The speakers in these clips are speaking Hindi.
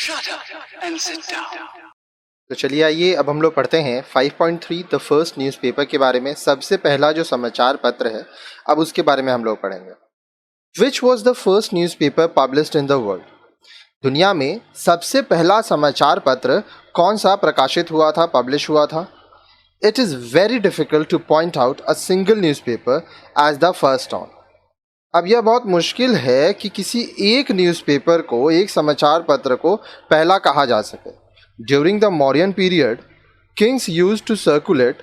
Shut up and sit down. तो चलिए आइए अब हम लोग पढ़ते हैं 5.3 द फर्स्ट न्यूज़पेपर के बारे में। सबसे पहला जो समाचार पत्र है अब उसके बारे में हम लोग पढ़ेंगे। Which was the first newspaper published in the world? दुनिया में सबसे पहला समाचार पत्र कौन सा प्रकाशित हुआ था, पब्लिश हुआ था? It is very difficult to point out a single newspaper as the first one. अब यह बहुत मुश्किल है कि किसी एक न्यूज़पेपर को, एक समाचार पत्र को पहला कहा जा सके। During the Mauryan period, kings used to circulate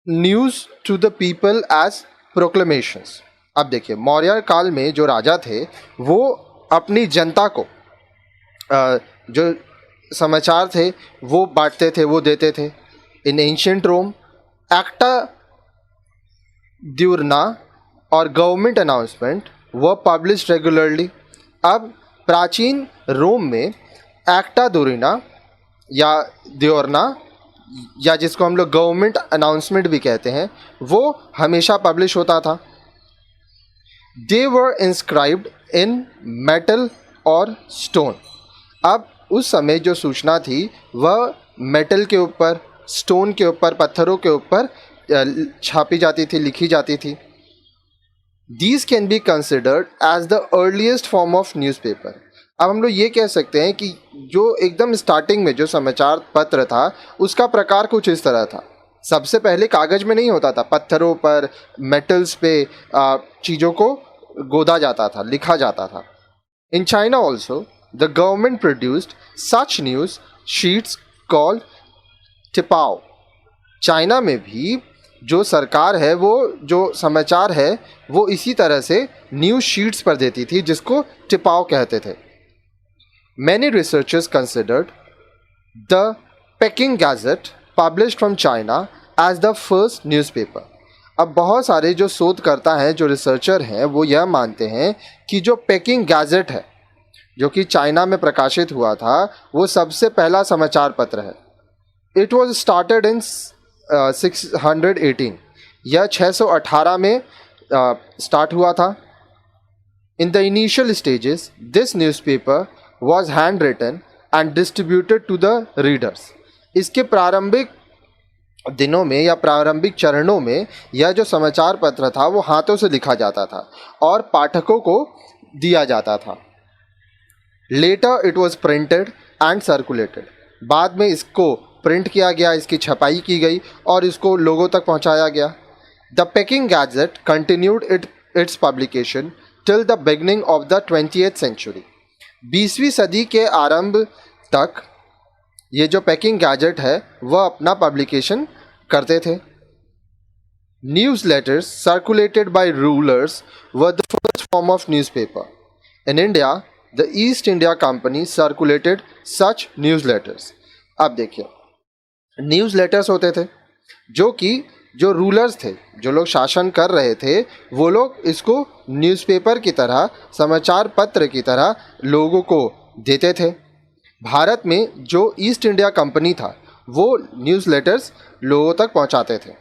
news to the people as proclamations. अब देखिए, मौर्य काल में जो राजा थे वो अपनी जनता को जो समाचार थे वो बांटते थे, वो देते थे। इन एंशियंट रोम, एक्टा दिउरना और government announcement were published regularly. अब प्राचीन रोम में एक्टा दुरिना या दियोरना, या जिसको हम लोग गवर्नमेंट अनाउंसमेंट भी कहते हैं, वो हमेशा पब्लिश होता था। दे वर इंस्क्राइब्ड इन मेटल और स्टोन। अब उस समय जो सूचना थी वह मेटल के ऊपर, स्टोन के ऊपर, पत्थरों के ऊपर छापी जाती थी, लिखी जाती थी। These can be considered as the earliest form of newspaper. अब हम लोग ये कह सकते हैं कि जो एकदम स्टार्टिंग में जो समाचार पत्र था उसका प्रकार कुछ इस तरह था। सबसे पहले कागज़ में नहीं होता था, पत्थरों पर, मेटल्स पे चीज़ों को गोदा जाता था, लिखा जाता था। In China also the government produced such news sheets called Tipao. China में भी जो सरकार है वो जो समाचार है वो इसी तरह से न्यूज़ शीट्स पर देती थी, जिसको टिपाओ कहते थे। Many researchers considered the Peking Gazette published from China as the first newspaper. अब बहुत सारे जो शोधकर्ता हैं, जो रिसर्चर हैं, वो यह मानते हैं कि जो पेकिंग गैजेट है जो कि चाइना में प्रकाशित हुआ था वो सबसे पहला समाचार पत्र है। It was started in 618। यह 618 में स्टार्ट हुआ था। In the initial stages this newspaper was handwritten and distributed to the readers. इसके प्रारंभिक दिनों में या प्रारंभिक चरणों में यह जो समाचार पत्र था वो हाथों से लिखा जाता था और पाठकों को दिया जाता था। Later it was printed and circulated. बाद में इसको प्रिंट किया गया, इसकी छपाई की गई और इसको लोगों तक पहुंचाया गया। The Peking Gazette continued its publication till the beginning of the 20th century. 20वीं सदी के आरंभ तक ये जो पेकिंग गैजेट है वह अपना पब्लिकेशन करते थे। News letters circulated by rulers were the first form of newspaper. In India the East India Company circulated such news letters. अब देखिए, न्यूज़ लेटर्स होते थे जो रूलर्स थे, जो लोग शासन कर रहे थे, वो लोग इसको न्यूज़पेपर की तरह, समाचार पत्र की तरह लोगों को देते थे। भारत में जो ईस्ट इंडिया कंपनी था वो न्यूज़ लेटर्स लोगों तक पहुंचाते थे।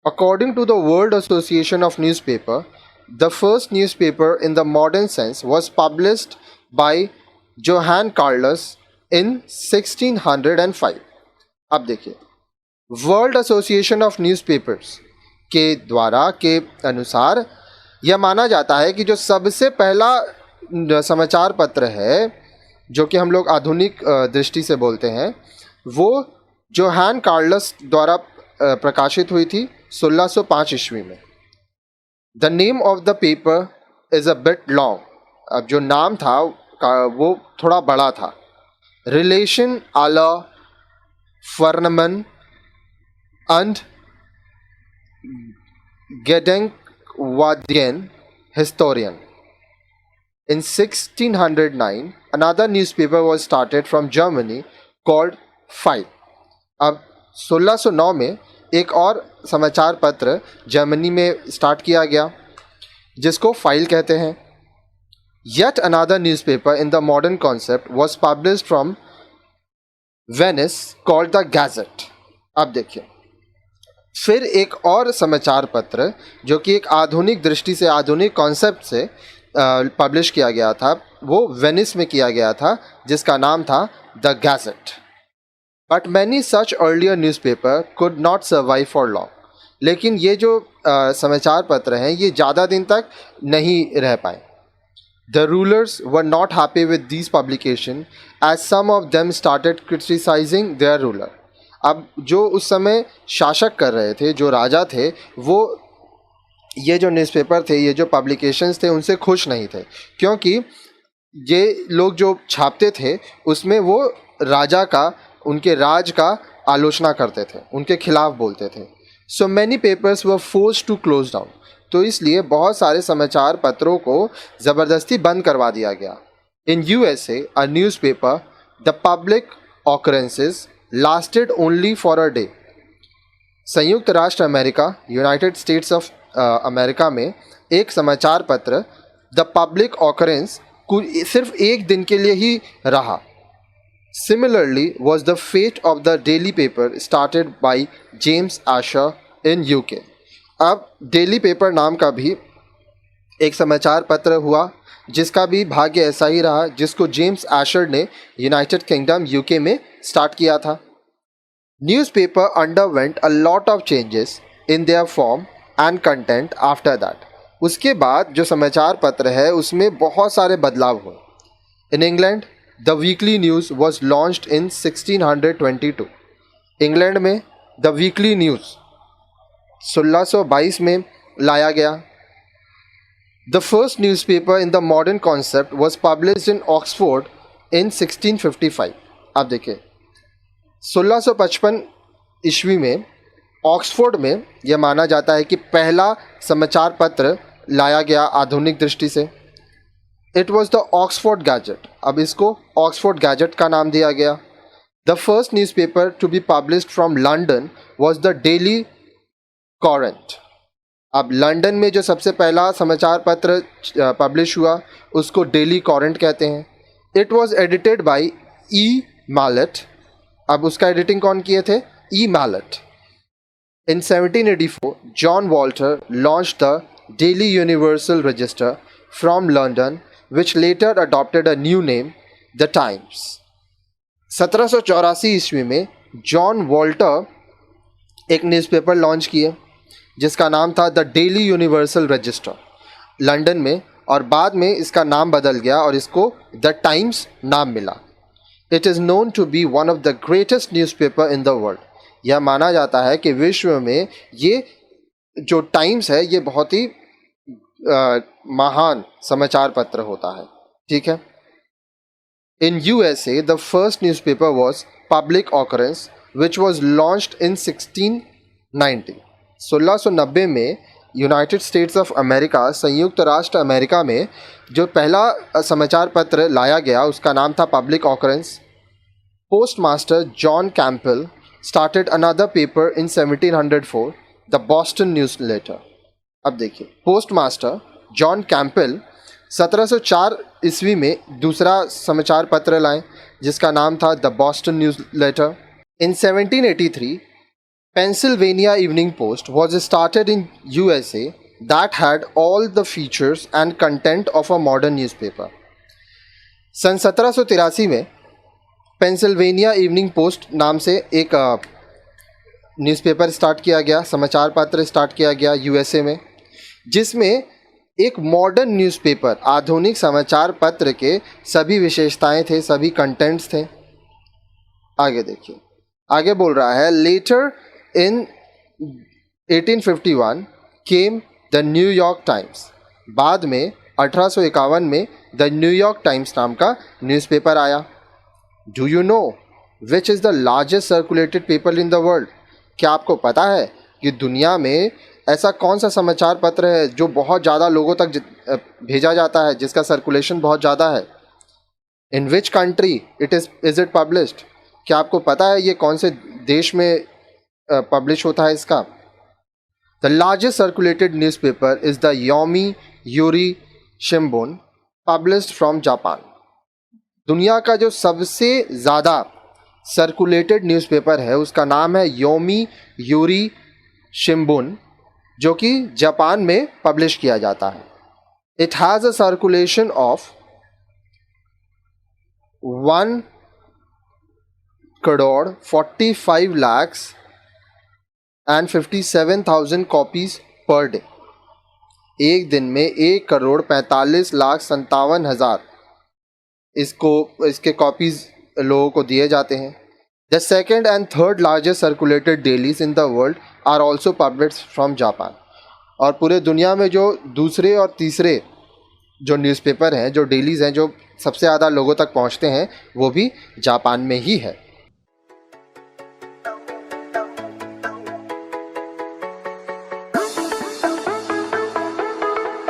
According to the world association of newspaper, the first newspaper in the modern sense was published by Johann Carolus in 1605। अब देखिए, वर्ल्ड एसोसिएशन ऑफ न्यूज़पेपर्स के द्वारा के अनुसार यह माना जाता है कि जो सबसे पहला समाचार पत्र है जो कि हम लोग आधुनिक दृष्टि से बोलते हैं वो जोहान कार्लस द्वारा प्रकाशित हुई थी 1605 ईस्वी में। The name of the paper is a bit long. अब जो नाम था वो थोड़ा बड़ा था। रिलेशन आला फर्नमन and Gedenkwadien historian. In 1609, another newspaper was started from Germany called Pfeil. अब 1609 में एक और समाचार पत्र जर्मनी में स्टार्ट किया गया जिसको फाइल कहते हैं। Yet another newspaper in the modern concept was published from Venice called the Gazette. अब देखिए, फिर एक और समाचार पत्र जो कि एक आधुनिक दृष्टि से, आधुनिक कॉन्सेप्ट से पब्लिश किया गया था वो वेनिस में किया गया था, जिसका नाम था the gadget. But many such earlier newspaper could not survive for long. लेकिन ये जो समाचार पत्र हैं ये ज़्यादा दिन तक नहीं रह पाए. The rulers were not happy with these publication as some of them started criticizing their ruler. अब जो उस समय शासक कर रहे थे, जो राजा थे, वो ये जो न्यूज़पेपर थे, ये जो पब्लिकेशंस थे, उनसे खुश नहीं थे, क्योंकि ये लोग जो छापते थे उसमें वो राजा का, उनके राज का आलोचना करते थे, उनके खिलाफ बोलते थे. So many papers were forced to close down. तो इसलिए बहुत सारे समाचार पत्रों को ज़बरदस्ती बंद करवा दिया गया. इन USA a newspaper the public occurrences lasted only for a day. संयुक्त राष्ट्र America, United states of America में एक समाचार पत्र द पब्लिक ऑकरेंस सिर्फ एक दिन के लिए ही रहा. Similarly was the fate of the daily paper started by James Asher in UK. अब डेली पेपर नाम का भी एक समाचार पत्र हुआ, जिसका भी भाग्य ऐसा ही रहा, जिसको जेम्स आशर ने यूनाइटेड किंगडम UK में स्टार्ट किया था. Newspaper underwent a lot of changes in their form and content after that. उसके बाद जो समाचार पत्र है उसमें बहुत सारे बदलाव हुए. In England the weekly news was launched in 1622. England में द वीकली न्यूज़ 1622 में लाया गया. The first newspaper in the modern concept was published in Oxford in 1655. अब देखिए 1655 ईस्वी में ऑक्सफोर्ड में यह माना जाता है कि पहला समाचार पत्र लाया गया आधुनिक दृष्टि से. It was the Oxford Gazette. अब इसको ऑक्सफोर्ड गैजेट का नाम दिया गया. The first newspaper to be published from London was the Daily Courant. अब लंदन में जो सबसे पहला समाचार पत्र पब्लिश हुआ उसको डेली कॉरेंट कहते हैं. It was edited by E. Mallet. अब उसका एडिटिंग कौन किए थे? E. Mallet. In 1784, John Walter launched the Daily Universal Register from London, which later adopted a new name, The Times. 1784 ईस्वी में जॉन वॉल्टर एक न्यूज़पेपर लॉन्च किए जिसका नाम था the daily universal register London में, और बाद में इसका नाम बदल गया और इसको द टाइम्स नाम मिला. It is known to be one of the greatest newspaper in the world. यह माना जाता है कि विश्व में ये जो टाइम्स है ये बहुत ही महान समाचार पत्र होता है. ठीक है. इन USA the first newspaper was public occurrence which was launched इन 1690. 1690 में यूनाइटेड स्टेट्स ऑफ अमेरिका, संयुक्त राष्ट्र अमेरिका में जो पहला समाचार पत्र लाया गया उसका नाम था public occurrence. Postmaster John Campbell started another paper in 1704, the Boston Newsletter. अब देखिए पोस्टमास्टर जॉन कैंपबेल 1704 ईस्वी में दूसरा समाचार पत्र लाए जिसका नाम था the Boston newsletter. In 1783 Pennsylvania evening post was started in USA that had all the features and content of a modern newspaper. सन 1783 में पेंसिल्वेनिया इवनिंग पोस्ट नाम से एक न्यूज़पेपर स्टार्ट किया गया, समाचार पत्र स्टार्ट किया गया USA में, जिसमें एक मॉडर्न न्यूज़पेपर, आधुनिक समाचार पत्र के सभी विशेषताएं थे, सभी कंटेंट्स थे. आगे देखिए, आगे बोल रहा है letter in 1851 came the New York Times. बाद में 1851 में द न्यूयॉर्क टाइम्स नाम का न्यूज़पेपर आया. Do you know which is the largest circulated paper in the world? क्या आपको पता है कि दुनिया में ऐसा कौन सा समाचार पत्र है जो बहुत ज़्यादा लोगों तक भेजा जाता है, जिसका सर्कुलेशन बहुत ज़्यादा है? In which country is it published? क्या आपको पता है ये कौन से देश में पब्लिश होता है इसका? The largest circulated newspaper is the Yomiuri Shimbun published from Japan. दुनिया का जो सबसे ज़्यादा सर्कुलेटेड न्यूज़पेपर है उसका नाम है योमी यूरी शिम्बुन, जो कि जापान में पब्लिश किया जाता है. It has a circulation of 1,45,57,000 copies per day. एक दिन में 1,45,57,000 इसके कॉपीज लोगों को दिए जाते हैं। The second and third largest circulated dailies in the world are also published from Japan. और पूरे दुनिया में जो दूसरे और तीसरे जो न्यूज़पेपर हैं, जो डेलीज़ हैं, जो सबसे ज़्यादा लोगों तक पहुंचते हैं, वो भी जापान में ही है।